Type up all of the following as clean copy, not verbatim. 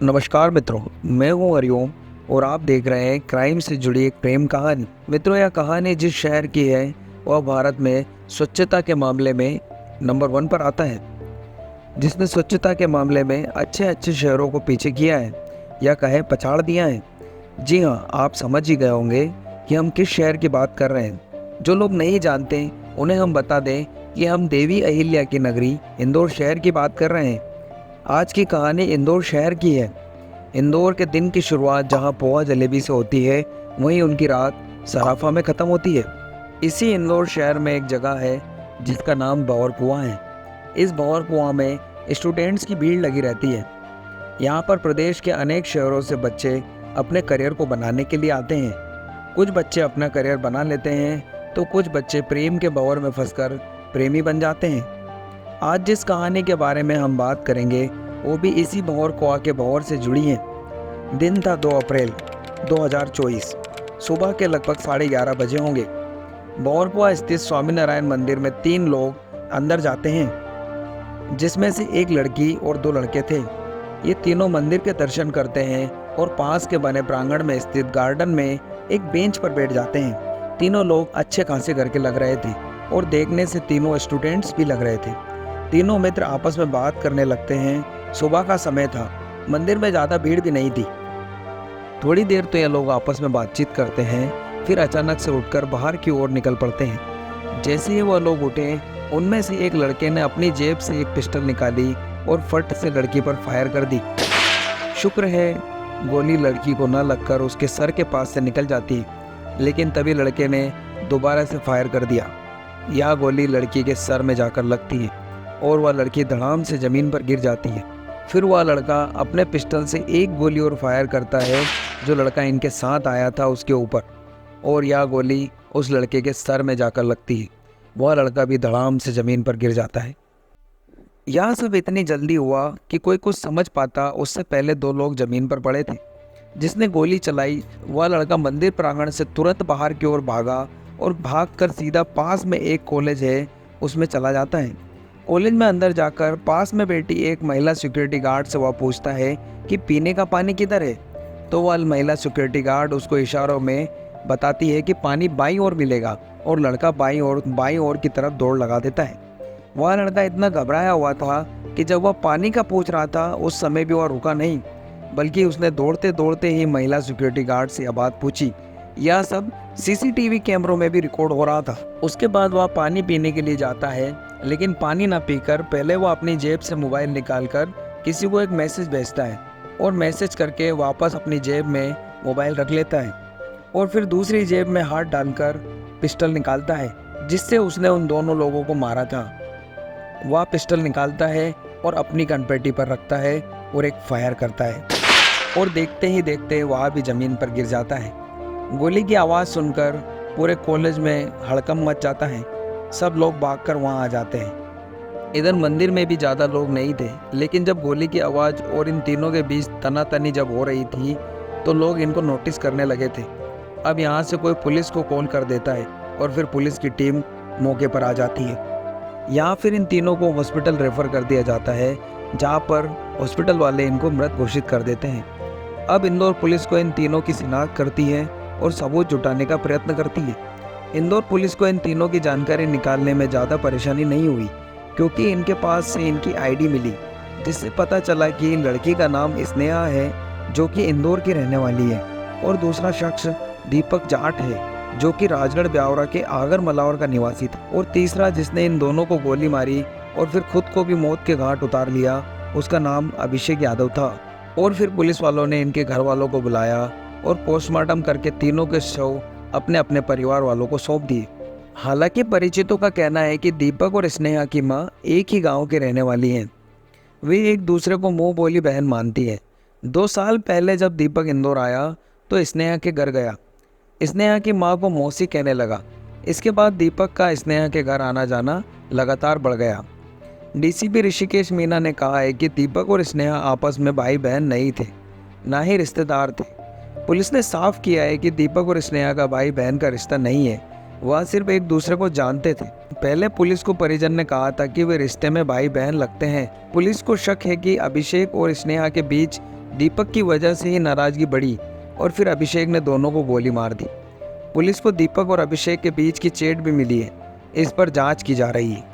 नमस्कार मित्रों, मैं हूं हरिओम और आप देख रहे हैं क्राइम से जुड़ी एक प्रेम कहानी। मित्रों, यह कहानी जिस शहर की है वह भारत में स्वच्छता के मामले में नंबर 1 पर आता है, जिसने स्वच्छता के मामले में अच्छे अच्छे शहरों को पीछे किया है या कहे पछाड़ दिया है। जी हाँ, आप समझ ही गए होंगे कि हम किस शहर की बात कर रहे हैं। जो लोग नहीं जानते उन्हें हम बता दें कि हम देवी अहिल्या की नगरी इंदौर शहर की बात कर रहे हैं। आज की कहानी इंदौर शहर की है। इंदौर के दिन की शुरुआत जहां पोहा जलेबी से होती है, वहीं उनकी रात सराफा में ख़त्म होती है। इसी इंदौर शहर में एक जगह है जिसका नाम भंवर कुआं है। इस भंवर कुआं में स्टूडेंट्स की भीड़ लगी रहती है। यहाँ पर प्रदेश के अनेक शहरों से बच्चे अपने करियर को बनाने के लिए आते हैं। कुछ बच्चे अपना करियर बना लेते हैं तो कुछ बच्चे प्रेम के भंवर में फंसकर प्रेमी बन जाते हैं। आज जिस कहानी के बारे में हम बात करेंगे वो भी इसी भंवर कुआं के भंवर से जुड़ी है। दिन था 2 अप्रैल 2024। सुबह के लगभग 11:30 बजे होंगे। भंवर कुआं स्थित स्वामीनारायण मंदिर में 3 लोग अंदर जाते हैं, जिसमें से एक लड़की और 2 लड़के थे। ये तीनों मंदिर के दर्शन करते हैं और पास के बने प्रांगण में स्थित गार्डन में एक बेंच पर बैठ जाते हैं। तीनों लोग अच्छे खासे घर के लग रहे थे और देखने से तीनों स्टूडेंट्स भी लग रहे थे। तीनों मित्र आपस में बात करने लगते हैं। सुबह का समय था, मंदिर में ज़्यादा भीड़ भी नहीं थी। थोड़ी देर तो ये लोग आपस में बातचीत करते हैं, फिर अचानक से उठकर बाहर की ओर निकल पड़ते हैं। जैसे ही वह लोग उठे, उनमें से एक लड़के ने अपनी जेब से एक पिस्टल निकाली और फट से लड़की पर फायर कर दी। शुक्र है गोली लड़की को न लगकर उसके सर के पास से निकल जाती, लेकिन तभी लड़के ने दोबारा से फायर कर दिया। यह गोली लड़की के सर में जाकर लगती है और वह लड़की धड़ाम से ज़मीन पर गिर जाती है। फिर वह लड़का अपने पिस्टल से एक गोली और फायर करता है जो लड़का इनके साथ आया था उसके ऊपर, और यह गोली उस लड़के के सर में जाकर लगती है। वह लड़का भी धड़ाम से ज़मीन पर गिर जाता है। यह सब इतनी जल्दी हुआ कि कोई कुछ समझ पाता उससे पहले 2 लोग ज़मीन पर पड़े थे। जिसने गोली चलाई वह लड़का मंदिर प्रांगण से तुरंत बाहर की ओर भागा और भागकर सीधा पास में एक कॉलेज है उसमें चला जाता है। कॉलेज में अंदर जाकर पास में बैठी एक महिला सिक्योरिटी गार्ड से वह पूछता है कि पीने का पानी किधर है। तो वह महिला सिक्योरिटी गार्ड उसको इशारों में बताती है कि पानी बाईं ओर मिलेगा, और लड़का बाईं ओर की तरफ दौड़ लगा देता है। वह लड़का इतना घबराया हुआ था कि जब वह पानी का पूछ रहा था उस समय भी वह रुका नहीं, बल्कि उसने दौड़ते दौड़ते ही महिला सिक्योरिटी गार्ड से यह बात पूछी। यह सब सीसीटीवी कैमरों में भी रिकॉर्ड हो रहा था। उसके बाद वह पानी पीने के लिए जाता है, लेकिन पानी ना पीकर पहले वह अपनी जेब से मोबाइल निकालकर किसी को एक मैसेज भेजता है और मैसेज करके वापस अपनी जेब में मोबाइल रख लेता है, और फिर दूसरी जेब में हाथ डालकर पिस्टल निकालता है जिससे उसने उन दोनों लोगों को मारा था। वह पिस्टल निकालता है और अपनी कनपेटी पर रखता है और एक फायर करता है, और देखते ही देखते वह भी ज़मीन पर गिर जाता है। गोली की आवाज़ सुनकर पूरे कॉलेज में हड़कंप मच जाता है। सब लोग भागकर वहाँ आ जाते हैं। इधर मंदिर में भी ज़्यादा लोग नहीं थे, लेकिन जब गोली की आवाज़ और इन तीनों के बीच तनातनी जब हो रही थी तो लोग इनको नोटिस करने लगे थे। अब यहाँ से कोई पुलिस को कॉल कर देता है और फिर पुलिस की टीम मौके पर आ जाती है। यहाँ फिर इन तीनों को हॉस्पिटल रेफर कर दिया जाता है, जहाँ पर हॉस्पिटल वाले इनको मृत घोषित कर देते हैं। अब इंदौर पुलिस को इन तीनों की शिनाख्त करती है और सबूत जुटाने का प्रयत्न करती है। इंदौर पुलिस को इन तीनों की जानकारी निकालने में ज़्यादा परेशानी नहीं हुई, क्योंकि इनके पास से इनकी आईडी मिली, जिससे पता चला कि लड़की का नाम स्नेहा है जो कि इंदौर की रहने वाली है, और दूसरा शख्स दीपक जाट है जो कि राजगढ़ ब्यावरा के आगर मलावर का निवासी था, और तीसरा जिसने इन दोनों को गोली मारी और फिर खुद को भी मौत के घाट उतार लिया, उसका नाम अभिषेक यादव था। और फिर पुलिस वालों ने इनके घर वालों को बुलाया और पोस्टमार्टम करके तीनों के शव अपने अपने परिवार वालों को सौंप दिए। हालांकि परिचितों का कहना है कि दीपक और स्नेहा की मां एक ही गांव के रहने वाली हैं। वे एक दूसरे को मुंह बोली बहन मानती है। 2 साल पहले जब दीपक इंदौर आया तो स्नेहा के घर गया। स्नेहा की मां को मौसी कहने लगा। इसके बाद दीपक का स्नेहा के घर आना जाना लगातार बढ़ गया। डीसीपी ऋषिकेश मीना ने कहा है कि दीपक और स्नेहा आपस में भाई बहन नहीं थे, ना ही रिश्तेदार थे। पुलिस ने साफ किया है कि दीपक और स्नेहा का भाई बहन का रिश्ता नहीं है, वह सिर्फ एक दूसरे को जानते थे। पहले पुलिस को परिजन ने कहा था कि वे रिश्ते में भाई बहन लगते हैं। पुलिस को शक है कि अभिषेक और स्नेहा के बीच दीपक की वजह से ही नाराज़गी बढ़ी और फिर अभिषेक ने दोनों को गोली मार दी। पुलिस को दीपक और अभिषेक के बीच की चेट भी मिली है, इस पर जांच की जा रही है।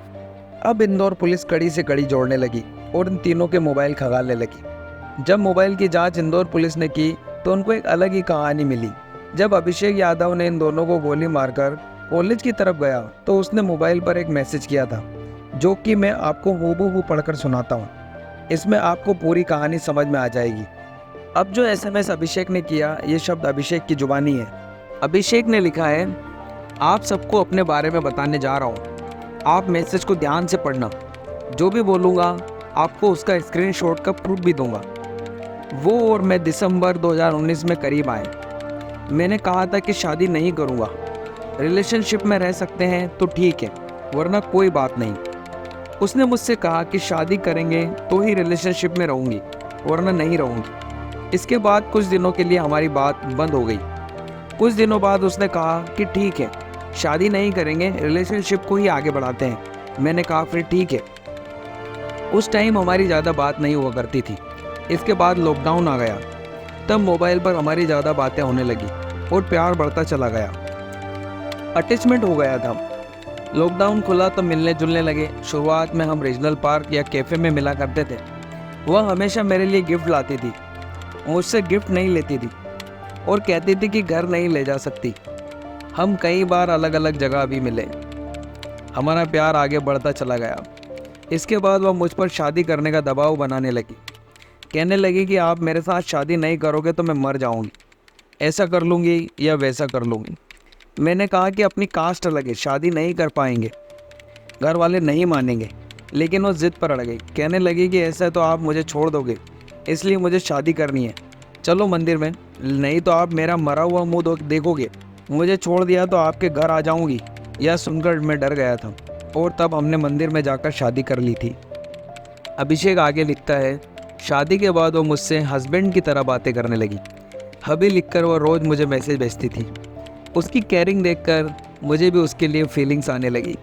अब इंदौर पुलिस कड़ी से कड़ी जोड़ने लगी और इन तीनों के मोबाइल खंगालने लगी। जब मोबाइल की जांच इंदौर पुलिस ने की तो उनको एक अलग ही कहानी मिली। जब अभिषेक यादव ने इन दोनों को गोली मारकर कॉलेज की तरफ गया तो उसने मोबाइल पर एक मैसेज किया था, जो कि मैं आपको हूबहू पढ़कर सुनाता हूँ। इसमें आपको पूरी कहानी समझ में आ जाएगी। अब जो SMS अभिषेक ने किया, ये शब्द अभिषेक की जुबानी है। अभिषेक ने लिखा है, आप सबको अपने बारे में बताने जा रहा हूँ, आप मैसेज को ध्यान से पढ़ना, जो भी बोलूँगा आपको उसका स्क्रीनशॉट का प्रूफ भी दूंगा। वो और मैं दिसंबर 2019 में करीब आए। मैंने कहा था कि शादी नहीं करूँगा, रिलेशनशिप में रह सकते हैं तो ठीक है, वरना कोई बात नहीं। उसने मुझसे कहा कि शादी करेंगे तो ही रिलेशनशिप में रहूँगी, वरना नहीं रहूँगी। इसके बाद कुछ दिनों के लिए हमारी बात बंद हो गई। कुछ दिनों बाद उसने कहा कि ठीक है, शादी नहीं करेंगे, रिलेशनशिप को ही आगे बढ़ाते हैं। मैंने कहा फिर ठीक है। उस टाइम हमारी ज़्यादा बात नहीं हुआ करती थी। इसके बाद लॉकडाउन आ गया, तब मोबाइल पर हमारी ज़्यादा बातें होने लगी और प्यार बढ़ता चला गया, अटैचमेंट हो गया था। लॉकडाउन खुला तो मिलने जुलने लगे। शुरुआत में हम रीजनल पार्क या कैफ़े में मिला करते थे। वह हमेशा मेरे लिए गिफ्ट लाती थी, मुझसे गिफ्ट नहीं लेती थी और कहती थी कि घर नहीं ले जा सकती। हम कई बार अलग अलग जगह भी मिले। हमारा प्यार आगे बढ़ता चला गया। इसके बाद वह मुझ पर शादी करने का दबाव बनाने लगी। कहने लगी कि आप मेरे साथ शादी नहीं करोगे तो मैं मर जाऊंगी, ऐसा कर लूँगी या वैसा कर लूँगी। मैंने कहा कि अपनी कास्ट अलग है, शादी नहीं कर पाएंगे, घर वाले नहीं मानेंगे। लेकिन वो ज़िद पर अड़ गई। कहने लगी कि ऐसा तो आप मुझे छोड़ दोगे, इसलिए मुझे शादी करनी है। चलो मंदिर में, नहीं तो आप मेरा मरा हुआ मुंह देखोगे। मुझे छोड़ दिया तो आपके घर आ जाऊंगी। यह सुनकर मैं डर गया था और तब हमने मंदिर में जाकर शादी कर ली थी। अभिषेक आगे लिखता है, शादी के बाद वो मुझसे हस्बैंड की तरह बातें करने लगी। हबी लिखकर वो रोज़ मुझे मैसेज भेजती थी। उसकी केयरिंग देखकर मुझे भी उसके लिए फीलिंग्स आने लगी।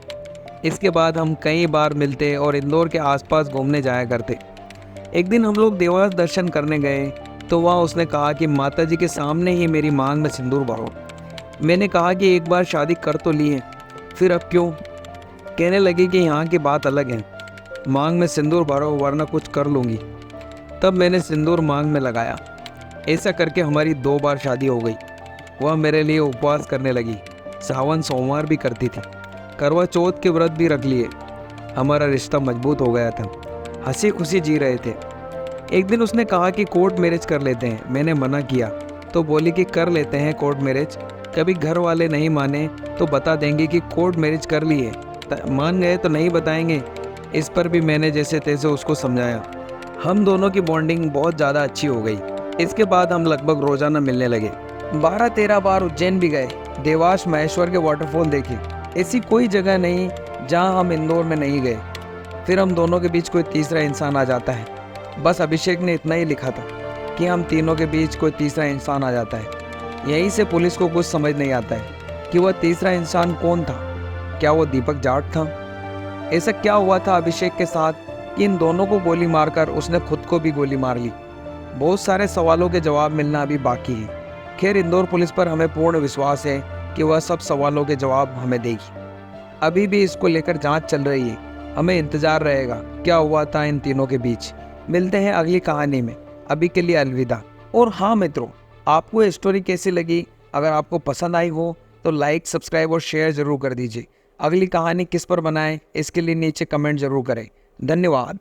इसके बाद हम कई बार मिलते और इंदौर के आसपास घूमने जाया करते। एक दिन हम लोग देवास दर्शन करने गए तो वहाँ उसने कहा कि माताजी के सामने ही मेरी मांग में सिंदूर भरो। मैंने कहा कि एक बार शादी कर तो ली है, फिर अब क्यों? कहने लगी कि यहाँ की बात अलग है, मांग में सिंदूर भरो वरना कुछ कर लूँगी। तब मैंने सिंदूर मांग में लगाया। ऐसा करके हमारी 2 बार शादी हो गई। वह मेरे लिए उपवास करने लगी, सावन सोमवार भी करती थी, करवा चौथ के व्रत भी रख लिए। हमारा रिश्ता मजबूत हो गया था, हंसी खुशी जी रहे थे। एक दिन उसने कहा कि कोर्ट मैरिज कर लेते हैं। मैंने मना किया तो बोली कि कर लेते हैं कोर्ट मैरिज, कभी घर वाले नहीं माने तो बता देंगे कि कोर्ट मैरिज कर ली है, मान गए तो नहीं बताएंगे। इस पर भी मैंने जैसे तैसे उसको समझाया। हम दोनों की बॉन्डिंग बहुत ज़्यादा अच्छी हो गई। इसके बाद हम लगभग रोज़ाना मिलने लगे। 12-13 बार उज्जैन भी गए, देवास महेश्वर के वाटरफॉल देखे। ऐसी कोई जगह नहीं जहां हम इंदौर में नहीं गए। फिर हम दोनों के बीच कोई तीसरा इंसान आ जाता है। बस अभिषेक ने इतना ही लिखा था कि हम तीनों के बीच कोई तीसरा इंसान आ जाता है। यहीं से पुलिस को कुछ समझ नहीं आता है कि वह तीसरा इंसान कौन था। क्या वो दीपक जाट था? ऐसा क्या हुआ था अभिषेक के साथ कि इन दोनों को गोली मारकर उसने खुद को भी गोली मार ली? बहुत सारे सवालों के जवाब मिलना अभी बाकी है। खैर, इंदौर पुलिस पर हमें पूर्ण विश्वास है कि वह सब सवालों के जवाब हमें देगी। अभी भी इसको लेकर जांच चल रही है। हमें इंतजार रहेगा क्या हुआ था इन तीनों के बीच। मिलते हैं अगली कहानी में। अभी के लिए अलविदा। और हाँ मित्रों, आपको ये स्टोरी कैसी लगी? अगर आपको पसंद आई हो तो लाइक, सब्सक्राइब और शेयर ज़रूर कर दीजिए। अगली कहानी किस पर बनाएं, इसके लिए नीचे कमेंट ज़रूर करें। धन्यवाद।